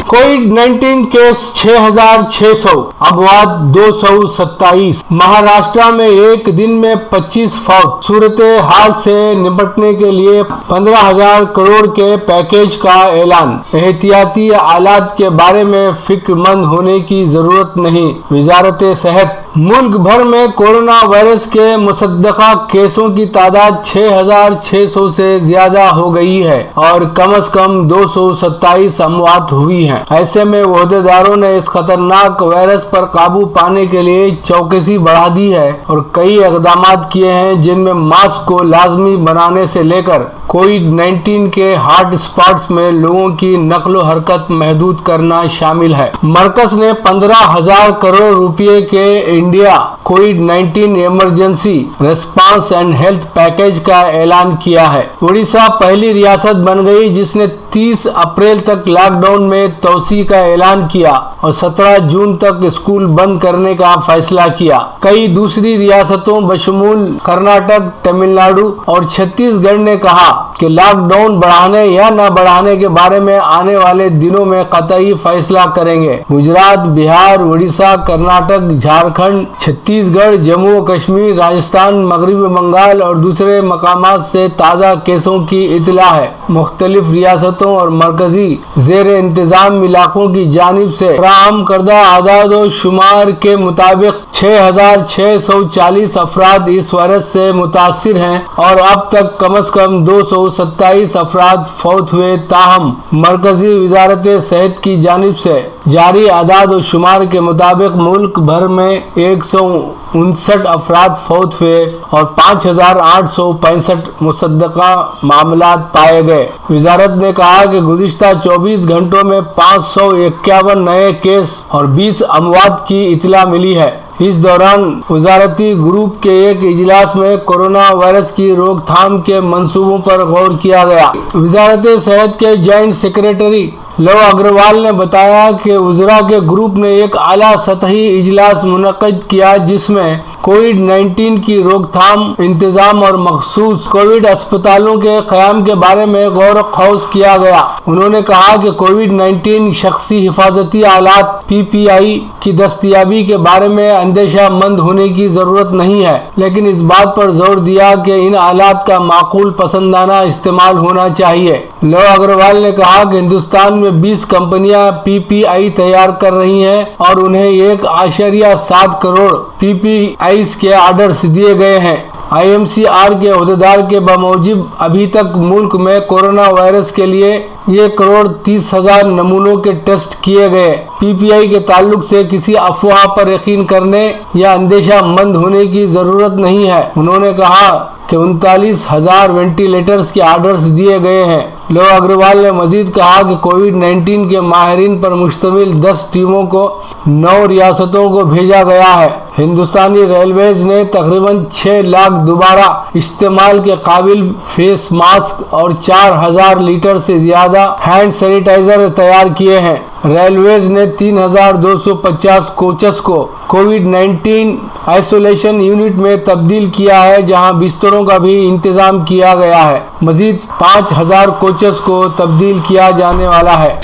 कोविड-19 case 6,600, अमवात 227। Maharashtra में एक दिन में 25 फौत। सूरत हाल से निपटने के लिए 15,000 करोड़ के पैकेज का ऐलान। एहतियाती आलात के बारे में फिक्रमंद होने की जरूरत नहीं, वजारत सेहत। मुल्क भर में कोरोना वायरस के मुसद्दका केसों की तादाद 6,600 से ज्यादा हो गई है और कम से कम 227 अमवात हुई हैं। ऐसे में ओहदेदारों ने इस खतरनाक वायरस पर काबू पाने के लिए चौकसी बढ़ा दी है और कई इक़दाम किए हैं, जिनमें मास्क को लाजमी बनाने से लेकर कोविड-19 के हॉट स्पॉट्स में लोगों की नक्लो हरकत महदूद करना शामिल है। मरकज ने 15,000 करोड़ रुपए के India covid emergency response and health package का ऐलान किया है। उड़ीसा पहली रियासत बन गई जिसने 30 अप्रैल तक लॉकडाउन में तोसी का ऐलान किया और 17 जून तक स्कूल बंद करने का फैसला किया। कई दूसरी रियासतों बशमूल कर्नाटक, तमिलनाडु और छत्तीसगढ़ ने कहा कि लॉकडाउन बढ़ाने या न बढ़ाने के बारे में आने वाले दिनों में कतई फैसला करेंगे। गुजरात, बिहार, उड़ीसा, कर्नाटक, झारखंड, छत्तीसगढ़, जम्मू कश्मीर, राजस्थान, मगरबी बंगाल और दूसरे मकामात से ताज़ा केसों की इतला है। मुख्तलिफ रियासतों और मरकजी जेर इंतजाम इलाकों की जानिब से फराहम करदा आदाद व शुमार के मुताबिक 6,640 अफराद इस वायरस से मुतासिर हैं और अब तक कम से कम 227 अफराद फौत हुए। ताहम मरकजी वजारत सेहत की जानिब से जारी आदाद व शुमार के मुताबिक मुल्क भर में 159 अफराद फौत हुए और 5,865 मुसद्दका मामलात पाए गए। वजारत ने कहा कि गुज़िश्ता 24 घंटों में 551 नए केस और 20 अमवात की इतला मिली है। इस दौरान वजारती ग्रुप के एक इजलास में कोरोना वायरस की रोकथाम के मंसूबों पर गौर किया गया। वजारत सेहत के जॉइंट सेक्रेटरी लव अग्रवाल ने बताया कि वज़रा के ग्रुप ने एक आला सतही इजलास मुनक़्क़िद किया जिसमें कोविड-19 की रोकथाम, इंतजाम और मखसूस कोविड अस्पतालों के क़याम के बारे में गौर खौज किया गया। उन्होंने कहा कि कोविड-19 शख्सी हिफाजती आलात PPI की दस्तयाबी के बारे में अंदेशा मंद होने की जरूरत नहीं है, लेकिन इस बात पर जोर दिया कि इन आलात का माकूल पसंदाना इस्तेमाल होना चाहिए। लव अग्रवाल ने कहा कि हिंदुस्तान में 20 कंपनियां PPI तैयार कर रही हैं और उन्हें 1.7 करोड़ PPIs के ऑर्डर्स दिए गए हैं। IMCR के अहदेदार के बमौजिब अभी तक मुल्क में कोरोना वायरस के लिए 1,30,000 नमूनों के टेस्ट किए गए। PPI के ताल्लुक से किसी अफवाह पर यकीन करने या अंदेशा मंद होने की जरूरत नहीं है। उन्होंने कहा कि 39,000 वेंटिलेटर्स के ऑर्डर्स दिए गए हैं। लव अग्रवाल ने मजीद कहा कि कोविड-19 के माहिरीन पर मुश्तमिल 10 टीमों को 9 रियासतों को भेजा गया है। हिंदुस्तानी रेलवेज ने तकरीबन 6 लाख दोबारा इस्तेमाल के काबिल फेस मास्क और 4,000 लीटर से ज्यादा हैंड सैनिटाइजर तैयार किए हैं। रेलवेज ने 3,250 कोचेस को कोविड-19 आइसोलेशन यूनिट में तब्दील किया है, जहां बिस्तरों का भी इंतजाम किया गया है। मजीद 5,000 कोचेस को तब्दील किया जाने वाला है।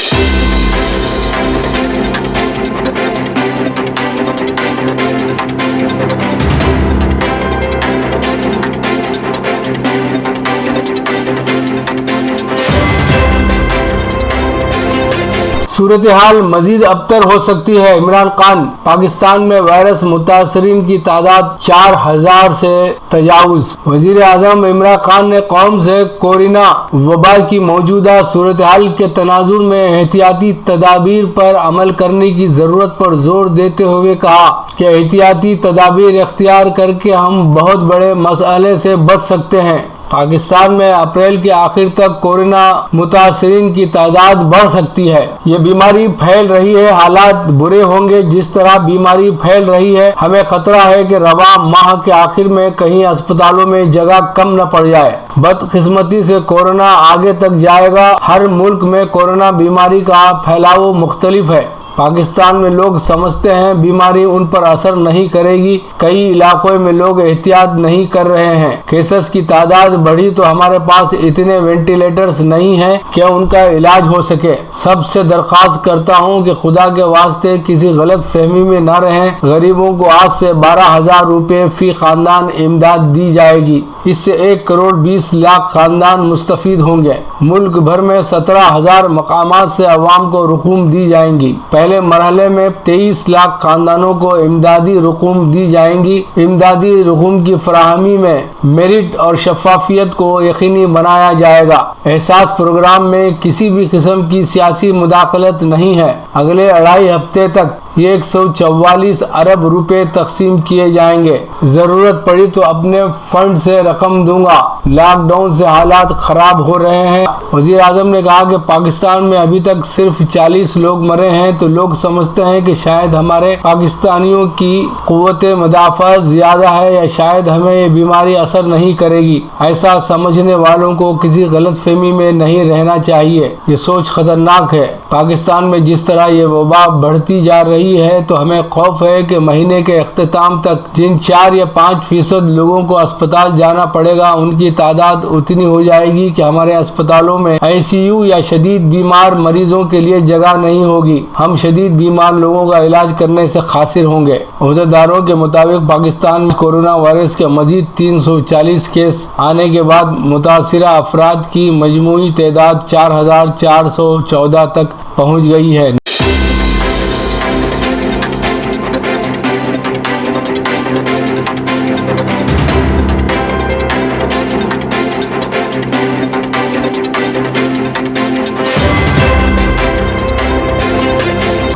सूरत हाल मजीद अबतर हो सकती है। इमरान खान, पाकिस्तान में वायरस मुतासरीन की तादाद 4,000 से तजावुज। वजीर आजम इमरान खान ने कौम से कोरोना वबा की मौजूदा सूरत हाल के तनाजुर में एहतियाती तदाबीर पर अमल करने की जरूरत पर जोर देते हुए कहा कि एहतियाती तदाबीर इख्तियार करके हम बहुत बड़े मसले से बच सकते हैं। पाकिस्तान में अप्रैल के आखिर तक कोरोना मुतासरीन की तादाद बढ़ सकती है। ये बीमारी फैल रही है, हालात बुरे होंगे। जिस तरह बीमारी फैल रही है, हमें खतरा है कि रवा माह के आखिर में कहीं अस्पतालों में जगह कम न पड़ जाए। बदकिस्मती से कोरोना आगे तक जाएगा। हर मुल्क में कोरोना बीमारी का फैलाव मुख्तलिफ है। پاکستان میں لوگ سمجھتے ہیں بیماری ان پر اثر نہیں کرے گی. کئی علاقوں میں لوگ احتیاط نہیں کر رہے ہیں. کیسز کی تعداد بڑھی تو ہمارے پاس اتنے وینٹیلیٹرز نہیں ہیں کہ ان کا علاج ہو سکے. سب سے درخواست کرتا ہوں کہ خدا کے واسطے کسی غلط فہمی میں نہ رہیں. غریبوں کو آج سے 12,000 روپے فی خاندان امداد دی جائے گی. اس سے 1 کروڑ 20 لاکھ خاندان مستفید ہوں گے. ملک بھر میں 17,000 مقامات سے عوام کو رقوم دی جائیں گی. پہلے مرحلے میں 23 لاکھ خاندانوں کو امدادی رقوم دی جائیں گی. امدادی رقوم کی فراہمی میں میرٹ اور شفافیت کو یقینی بنایا جائے گا. احساس پروگرام میں کسی بھی قسم کی سیاسی مداخلت نہیں ہے. اگلے 2.5 ہفتے تک 144 ارب روپے تقسیم کیے جائیں گے. ضرورت پڑی تو اپنے فنڈ سے رقم دوں گا. لاک ڈاؤن سے حالات خراب ہو رہے ہیں. وزیر اعظم نے کہا کہ پاکستان میں ابھی تک صرف 40 لوگ مرے ہیں تو لوگ سمجھتے ہیں کہ شاید ہمارے پاکستانیوں کی قوت مدافعت زیادہ ہے یا شاید ہمیں یہ بیماری اثر نہیں کرے گی. ایسا سمجھنے والوں کو کسی غلط فہمی میں نہیں رہنا چاہیے. یہ سوچ خطرناک ہے. پاکستان میں جس طرح یہ وبا بڑھتی جا رہی ہے تو ہمیں خوف ہے کہ مہینے کے اختتام تک جن 4 یا 5% لوگوں کو اسپتال جانا پڑے گا ان کی تعداد اتنی ہو جائے گی کہ ہمارے اسپتالوں میں ICU یا شدید بیمار مریضوں کے لیے جگہ نہیں ہوگی. ہم شدید بیمار لوگوں کا علاج کرنے سے خاسر ہوں گے. عہدیداروں کے مطابق پاکستان میں کورونا وائرس کے مزید 340 کیس آنے کے بعد متاثرہ افراد کی مجموعی تعداد 4,414 تک پہنچ گئی ہے.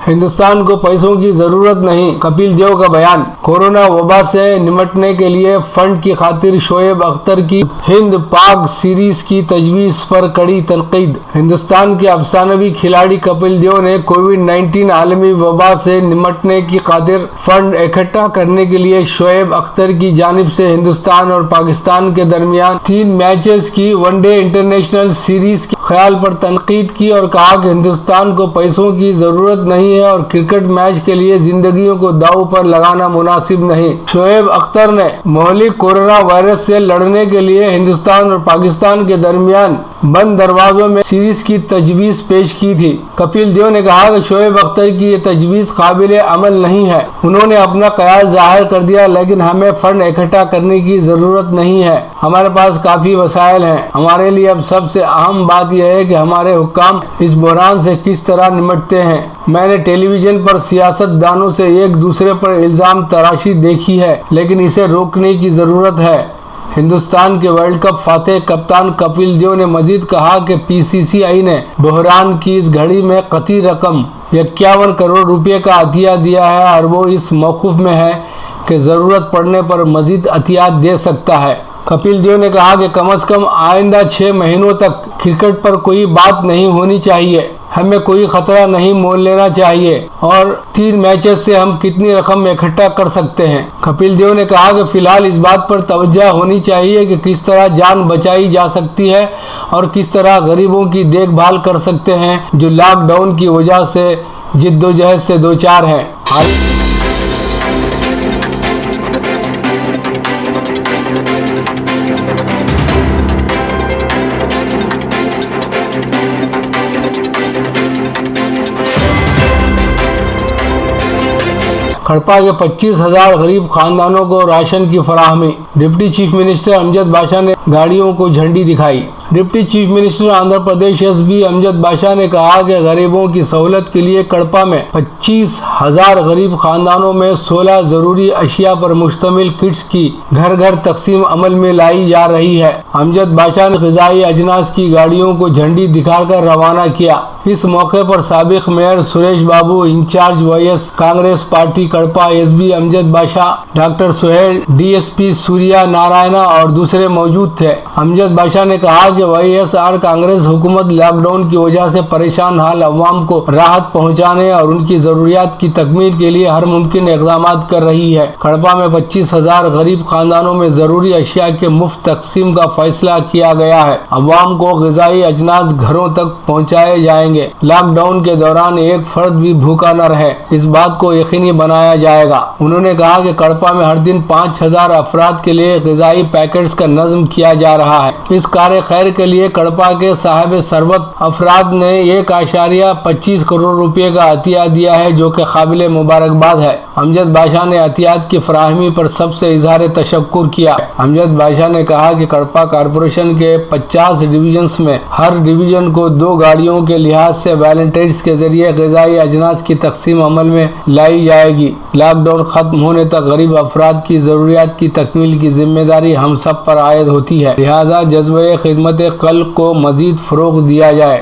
ہندوستان کو پیسوں کی ضرورت نہیں، کپل دیو کا بیان. کورونا وبا سے نمٹنے کے لیے فنڈ کی خاطر شعیب اختر کی ہند پاک سیریز کی تجویز پر کڑی تنقید. ہندوستان کے افسانوی کھلاڑی کپل دیو نے کووڈ-19 عالمی وبا سے نمٹنے کی خاطر فنڈ اکٹھا کرنے کے لیے شعیب اختر کی جانب سے ہندوستان اور پاکستان کے درمیان 3 میچز کی ون ڈے انٹرنیشنل سیریز کے خیال پر تنقید کی اور کہا کہ ہندوستان کو پیسوں کی ضرورت نہیں ہے اور کرکٹ میچ کے لیے زندگیوں کو داؤ پر لگانا مناسب نہیں. شعیب اختر نے مہلک کورونا وائرس سے لڑنے کے لیے ہندوستان اور پاکستان کے درمیان بند دروازوں میں سیریز کی تجویز پیش کی تھی. کپل دیو نے کہا کہ شعیب اختر کی یہ تجویز قابل عمل نہیں ہے. انہوں نے اپنا خیال ظاہر کر دیا لیکن ہمیں فنڈ اکٹھا کرنے کی ضرورت نہیں ہے. ہمارے پاس کافی وسائل ہیں. ہمارے لیے اب سب سے اہم بات یہ ہے کہ ہمارے حکام اس بحران سے کس طرح نمٹتے ہیں. میں نے ٹیلی ویژن پر سیاست دانوں سے ایک دوسرے پر الزام تراشی دیکھی ہے لیکن اسے روکنے کی ضرورت ہے. ہندوستان کے ورلڈ کپ فاتح کپتان کپل دیو نے مزید کہا کہ PCCI نے بحران کی اس گھڑی میں قطعی رقم 51 کروڑ روپے کا عطیہ دیا ہے اور وہ اس موقف میں ہے کہ ضرورت پڑنے پر مزید عطیات دے سکتا ہے. کپل دیو نے کہا کہ کم از کم آئندہ 6 مہینوں تک کرکٹ پر کوئی بات نہیں ہونی چاہیے. ہمیں کوئی خطرہ نہیں مول لینا چاہیے اور 3 میچز سے ہم کتنی رقم اکٹھا کر سکتے ہیں. کپل دیو نے کہا کہ فی الحال اس بات پر توجہ ہونی چاہیے کہ کس طرح جان بچائی جا سکتی ہے اور کس طرح غریبوں کی دیکھ بھال کر سکتے ہیں جو لاک ڈاؤن کی وجہ سے جدوجہد سے دوچار ہیں. کھڑپا کے 25,000 غریب خاندانوں کو راشن کی فراہمی. ڈپٹی چیف منسٹر امجد باشا نے گاڑیوں کو جھنڈی دکھائی. Deputy chief minister Andhra Pradesh SB امجد باشا نے کہا کہ غریبوں کی سہولت کے لیے کڑپا میں 25,000 غریب خاندانوں میں 16 ضروری اشیاء پر مشتمل کٹس کی گھر گھر تقسیم عمل میں لائی جا رہی ہے. امجد باشا نے غذائی اجناس کی گاڑیوں کو جھنڈی دکھا کر روانہ کیا. اس موقع پر سابق mayor Suresh Babu, incharge YS Congress party Kadapa SB Amjad Badshah, doctor Suhail, DSP Surya Narayana और दूसरे मौजूद थे। अमजद बादशाह ने कहा कि वाईएसआर कांग्रेस हुकूमत लॉकडाउन की वजह से परेशान हाल अवाम को राहत पहुंचाने और उनकी जरूरियात की तकमील के लिए हर मुमकिन इक़दाम कर रही है। कड़पा में 25,000 गरीब खानदानों में जरूरी अशिया के मुफ्त तकसीम का फैसला किया गया है। अवाम को ग़िज़ाई अजनास घरों तक पहुँचाए जाएंगे। लॉकडाउन के दौरान एक फर्द भी भूखा न रहे, इस बात को यकीनी बनाया जाएगा। उन्होंने कहा कि कड़पा में हर दिन 5,000 अफराद के लिए ग़िज़ाई पैकेट्स का नज़्म किया जा रहा है। इस कार्य खैर के लिए कड़पा के साहिब सरबत अफराद ने 1.25 करोड़ रुपए का अतिया दिया है, जो कि काबिल मुबारकबाद है। अमजद बादशाह ने अतियात की फराहमी पर सबसे इजहार तशक्कुर किया। अमजद बादशाह ने कहा कि कड़पा कारपोरेशन के 50 डिवीजन्स में हर डिवीजन को 2 गाड़ियों के लिहाज से वॉलंटियर्स के जरिए ग़िज़ाई अजनास की तकसीम अमल में लाई जाएगी। लॉकडाउन खत्म होने तक गरीब अफराद की ज़रूरियात की तकमील की जिम्मेदारी हम सब पर आयद होती है, लिहाजा जज्बे खिदमत कल्ब को मजीद फ़रोग़ दिया जाए।